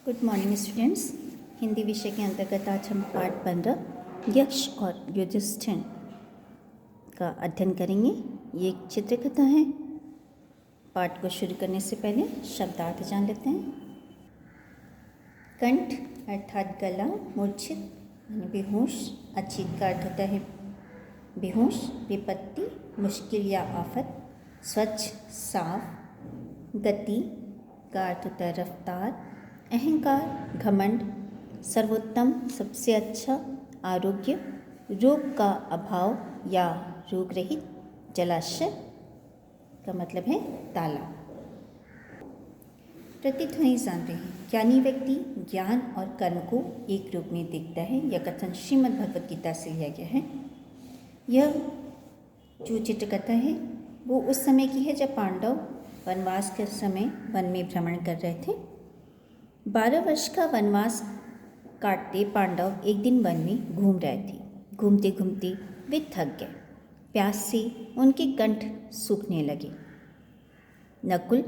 Good morning students. Hindi विषय के अंतर्गत आज हम पाठ 15 यक्ष और युधिष्ठिर का अध्ययन करेंगे। ये एक चित्रकथा है। पाठ को शुरू करने से पहले शब्दार्थ जान लेते हैं। कंठ अर्थात गला, मूर्छित यानी बेहोश, अचित का अर्थ होता है बेहोश, विपत्ति मुश्किल या आफत, स्वच्छ साफ, गति का अर्थ होता है रफ्तार, अहंकार घमंड, सर्वोत्तम सबसे अच्छा, आरोग्य रोग का अभाव या रोग रहित, जलाशय का मतलब है तालाब। प्रतिध्वनि जानते हैं। ज्ञानी व्यक्ति ज्ञान और कर्म को एक रूप में देखता है। यह कथन श्रीमद् भगवद गीता से लिया गया है। यह जो चित्रकथा है वो उस समय की है जब पांडव वनवास के समय वन में भ्रमण कर रहे थे। 12 वर्ष का वनवास काटते पांडव एक दिन वन में घूम रहे थे। घूमते घूमते वे थक गए। प्यास से उनके कंठ सूखने लगे। नकुल,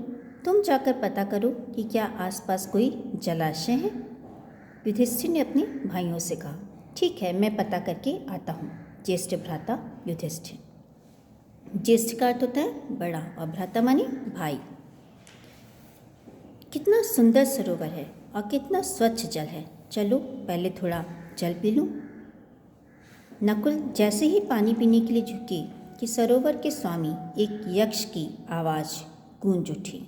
तुम जाकर पता करो कि क्या आसपास कोई जलाशय है। युधिष्ठिर ने अपने भाइयों से कहा, ठीक है, मैं पता करके आता हूँ। ज्येष्ठ भ्राता युधिष्ठिर। ज्येष्ठ का अर्थ होता है बड़ा और भ्राता माने भाई। कितना सुंदर सरोवर है और कितना स्वच्छ जल है। चलो पहले थोड़ा जल पी लूं। नकुल जैसे ही पानी पीने के लिए झुके कि सरोवर के स्वामी एक यक्ष की आवाज गूंज उठी।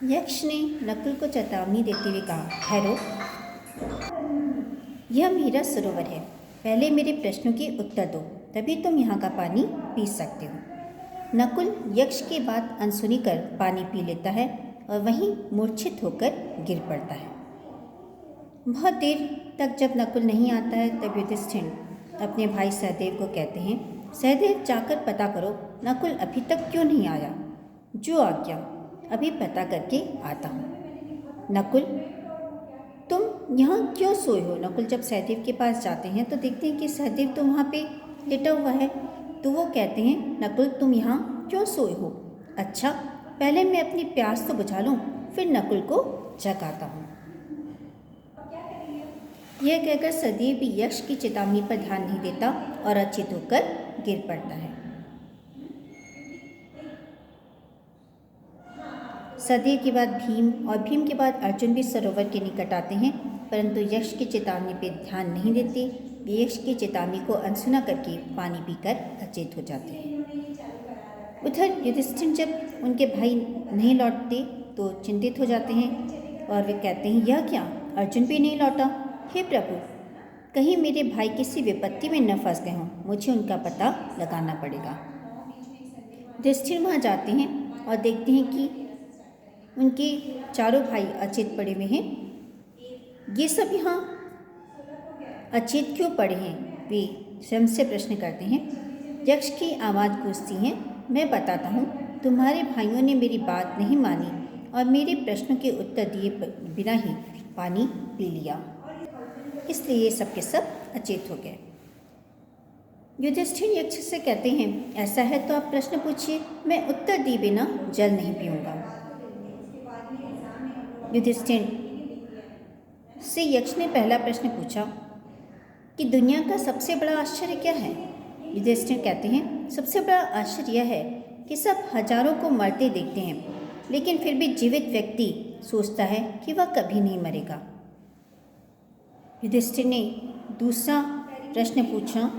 यक्ष ने नकुल को चेतावनी देते हुए कहा, ठहरो, यह मेरा सरोवर है। पहले मेरे प्रश्नों के उत्तर दो, तभी तुम यहाँ का पानी पी सकते हो। नकुल यक्ष की बात अनसुनी कर पानी पी लेता है और वहीं मूर्छित होकर गिर पड़ता है। बहुत देर तक जब नकुल नहीं आता है तब युधिष्ठिर अपने भाई सहदेव को कहते हैं, सहदेव जाकर पता करो नकुल अभी तक क्यों नहीं आया। जो आज्ञा, अभी पता करके आता हूँ। नकुल तुम यहाँ क्यों सोए हो। नकुल जब सहदेव के पास जाते हैं तो देखते हैं कि सहदेव तो वहाँ पे लेटा हुआ है। तो वो कहते हैं, नकुल तुम यहाँ क्यों सोए हो। अच्छा, पहले मैं अपनी प्यास तो बुझा लूँ, फिर नकुल को जगाता हूँ। यह कहकर सहदेव भी यक्ष की चेतावनी पर ध्यान नहीं देता और अचेत होकर गिर पड़ता है। सहदेव के बाद भीम और भीम के बाद अर्जुन भी सरोवर के निकट आते हैं, परंतु यक्ष की चेतावनी पर ध्यान नहीं देते। वे यक्ष की चेतावनी को अनसुना करके पानी पीकर अचेत हो जाते हैं। उधर युधिष्ठिर जब उनके भाई नहीं लौटते तो चिंतित हो जाते हैं और वे कहते हैं, यह क्या, अर्जुन भी नहीं लौटा। हे प्रभु, कहीं मेरे भाई किसी विपत्ति में न फंस गए हों। मुझे उनका पता लगाना पड़ेगा। युधिष्ठिर वहाँ जाते हैं और देखते हैं कि उनके चारों भाई अचेत पड़े हुए हैं। ये सब यहाँ अचेत क्यों पड़े हैं, वे स्वयं से प्रश्न करते हैं। यक्ष की आवाज़ गूंजती है, मैं बताता हूँ। तुम्हारे भाइयों ने मेरी बात नहीं मानी और मेरे प्रश्नों के उत्तर दिए बिना ही पानी पी लिया, इसलिए ये सब के सब अचेत हो गए। युधिष्ठिर यक्ष से कहते हैं, ऐसा है तो आप प्रश्न पूछिए, मैं उत्तर दिए बिना जल नहीं पीऊँगा। युधिष्ठिर से यक्ष ने पहला प्रश्न पूछा कि दुनिया का सबसे बड़ा आश्चर्य क्या है। युधिष्ठिर कहते हैं, सबसे बड़ा आश्चर्य यह है कि सब हजारों को मरते देखते हैं, लेकिन फिर भी जीवित व्यक्ति सोचता है कि वह कभी नहीं मरेगा। युधिष्ठिर ने दूसरा प्रश्न पूछा,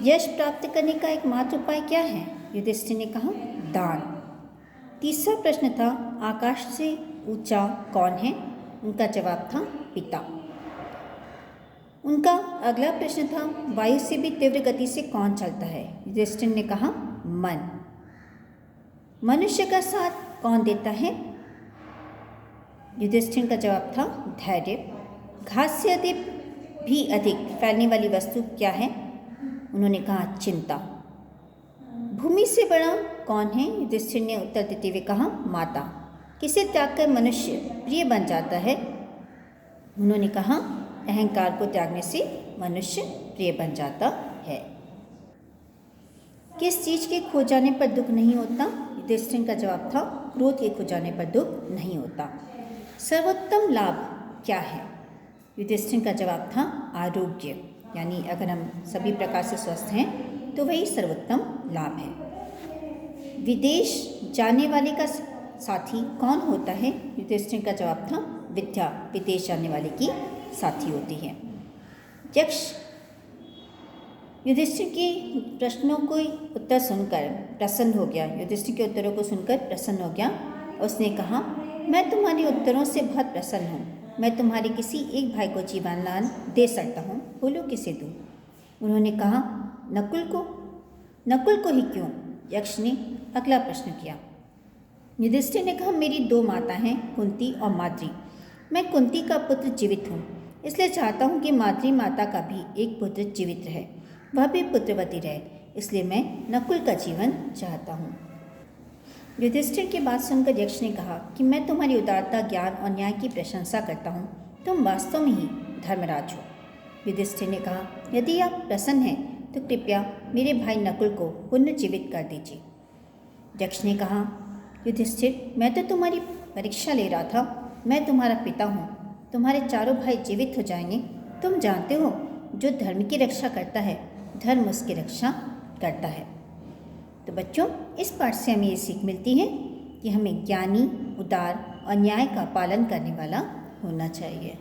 यश प्राप्त करने का एकमात्र उपाय क्या है। युधिष्ठिर ने कहा, दान। तीसरा प्रश्न था, आकाश से ऊंचा कौन है। उनका जवाब था, पिता। उनका अगला प्रश्न था, वायु से भी तीव्र गति से कौन चलता है। युधिष्ठिर ने कहा, मन। मनुष्य का साथ कौन देता है। युधिष्ठिर का जवाब था, धैर्य। घास से भी अधिक फैलने वाली वस्तु क्या है। उन्होंने कहा, चिंता। भूमि से बड़ा कौन है। युधिष्ठिर ने उत्तर देते हुए कहा, माता। किसे त्याग कर मनुष्य प्रिय बन जाता है। उन्होंने कहा, अहंकार को त्यागने से मनुष्य प्रिय बन जाता है। किस चीज़ के खो जाने पर दुख नहीं होता। युधिष्ठिर का जवाब था, क्रोध के खो जाने पर दुख नहीं होता। सर्वोत्तम लाभ क्या है? युधिष्ठिर का जवाब था आरोग्य, यानी अगर हम सभी प्रकार से स्वस्थ हैं तो वही सर्वोत्तम लाभ है। विदेश जाने वाले का साथी कौन होता है? युधिष्ठिर का जवाब था विद्या, विदेश जाने वाले की साथी होती है। यक्ष युधिष्ठिर के प्रश्नों को उत्तर सुनकर प्रसन्न हो गया, युधिष्ठिर के उत्तरों को सुनकर प्रसन्न हो गया। उसने कहा, मैं तुम्हारे उत्तरों से बहुत प्रसन्न हूँ। मैं तुम्हारे किसी एक भाई को जीवन दान दे सकता हूँ, बोलो किसे दूँ? उन्होंने कहा, नकुल को। नकुल को ही क्यों? यक्ष ने अगला प्रश्न किया। युधिष्ठिर ने कहा, मेरी 2 माता हैं, कुंती और माद्री। मैं कुंती का पुत्र जीवित हूँ, इसलिए चाहता हूँ कि माद्री माता का भी एक पुत्र जीवित रहे, वह भी पुत्रवती रहे, इसलिए मैं नकुल का जीवन चाहता हूँ। युधिष्ठिर की बात सुनकर यक्ष ने कहा कि मैं तुम्हारी उदारता, ज्ञान और न्याय की प्रशंसा करता हूँ, तुम वास्तव में ही धर्मराज हो। युधिष्ठिर ने कहा, यदि आप प्रसन्न हैं तो कृपया मेरे भाई नकुल को पुनर्जीवित कर दीजिए। यक्ष ने कहा, युधिष्ठिर, मैं तो तुम्हारी परीक्षा ले रहा था, मैं तुम्हारा पिता हूँ, तुम्हारे चारों भाई जीवित हो जाएंगे। तुम जानते हो, जो धर्म की रक्षा करता है, धर्म उसकी रक्षा करता है। तो बच्चों, इस पाठ से हमें ये सीख मिलती है कि हमें ज्ञानी, उदार और न्याय का पालन करने वाला होना चाहिए।